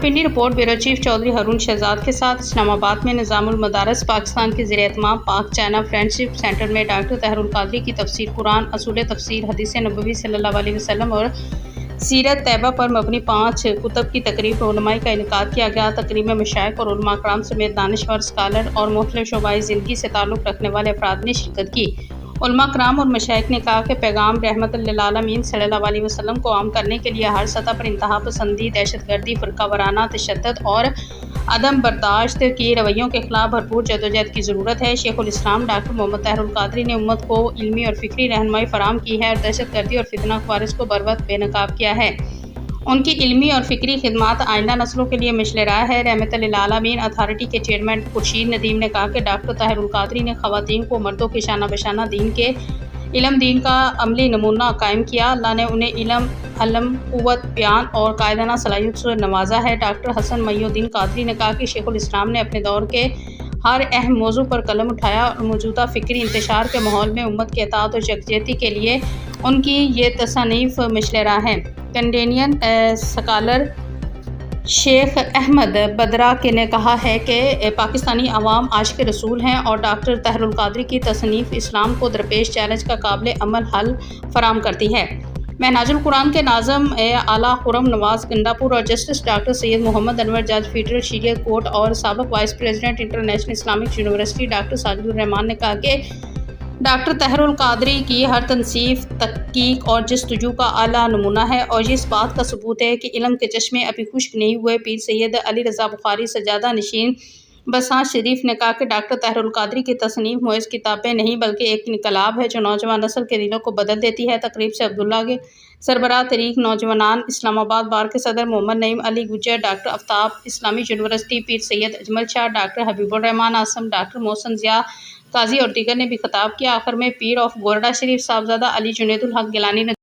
Pindi report bureau chief Chaudhry Haroon Shahzad کے ساتھ اسلام آباد میں نظام المدارس پاکستان کے زیر اہتمام پاک چائنا فرینڈشپ سینٹر میں ڈاکٹر طاہر القادری کی تفسیر قرآن، اصول تفسیر، حدیث نبوی صلی اللہ علیہ وسلم اور سیرت طیبہ پر مبنی 5 کتب کی تقریب رونمائی کا انعقاد کیا گیا۔ تقریب میں مشائخ اور علماء کرام سمیت دانشور، اسکالر اور مختلف شعبۂ زندگی سے تعلق رکھنے والے افراد نے شرکت کی۔ علماء کرام اور مشائخ نے کہا کہ پیغام رحمت للعالمین صلی اللہ علیہ وسلم کو عام کرنے کے لیے ہر سطح پر انتہا پسندی، دہشت گردی، فرقہ وارانہ تشدد اور عدم برداشت کی رویوں کے خلاف بھرپور جدوجہد کی ضرورت ہے۔ شیخ الاسلام ڈاکٹر محمد طاہر القادری نے امت کو علمی اور فکری رہنمائی فراہم کی ہے اور دہشت گردی اور فتنہ خوارج کو بروقت بے نقاب کیا ہے۔ ان کی علمی اور فکری خدمات آئندہ نسلوں کے لیے مشعل راہ ہے۔ رحمت للعالمین اتھارٹی کے چیئرمین خورشید ندیم نے کہا کہ ڈاکٹر طاہر القادری نے خواتین کو مردوں کے شانہ بشانہ دین کا عملی نمونہ قائم کیا۔ اللہ نے انہیں علم، قوت بیان اور قائدانہ صلاحیت سے نوازا ہے۔ ڈاکٹر حسن محی الدین قادری نے کہا کہ شیخ الاسلام نے اپنے دور کے ہر اہم موضوع پر قلم اٹھایا اور موجودہ فکری انتشار کے ماحول میں امت کے اتحاد اور یکجہتی کے لیے ان کی یہ تصانیف مشعل راہ ہیں۔ کینیڈین اسکالر شیخ احمد بدرا نے کہا ہے کہ پاکستانی عوام عاشق رسول ہیں اور ڈاکٹر طاہر القادری کی تصنیف اسلام کو درپیش چیلنج کا قابل عمل حل فراہم کرتی ہے۔ منہاج القرآن کے ناظم اعلیٰ خرم نواز گنڈاپور اور جسٹس ڈاکٹر سید محمد انور جج فیڈرل شریعت کورٹ اور سابق vice president international Islamic university doctor Sajid ur Rahman نے کہا کہ ڈاکٹر طاہر القادری کی ہر تنصیف تحقیق اور جستجو کا اعلیٰ نمونہ ہے اور یہ اس بات کا ثبوت ہے کہ علم کے چشمے ابھی خشک نہیں ہوئے۔ پیر سید علی رضا بخاری سجادہ نشین بساں شریف نے کہا کہ ڈاکٹر طاہر القادری کی تصنیف محض کتابیں نہیں بلکہ ایک انقلاب ہے جو نوجوان نسل کے دلوں کو بدل دیتی ہے۔ تقریب سے عبداللہ کے سربراہ تحریک نوجوانان اسلام آباد بار کے صدر محمد نعیم علی گجر، ڈاکٹر آفتاب اسلامک یونیورسٹی، پیر سید اجمل شاہ، ڈاکٹر حبیب الرحمان اعظم، ڈاکٹر محسن ضیاء قاضی اور دیگر نے بھی خطاب کیا۔ آخر میں پیر آف گورڈا شریف صاحبزادہ علی جنید الحق گیلانی نے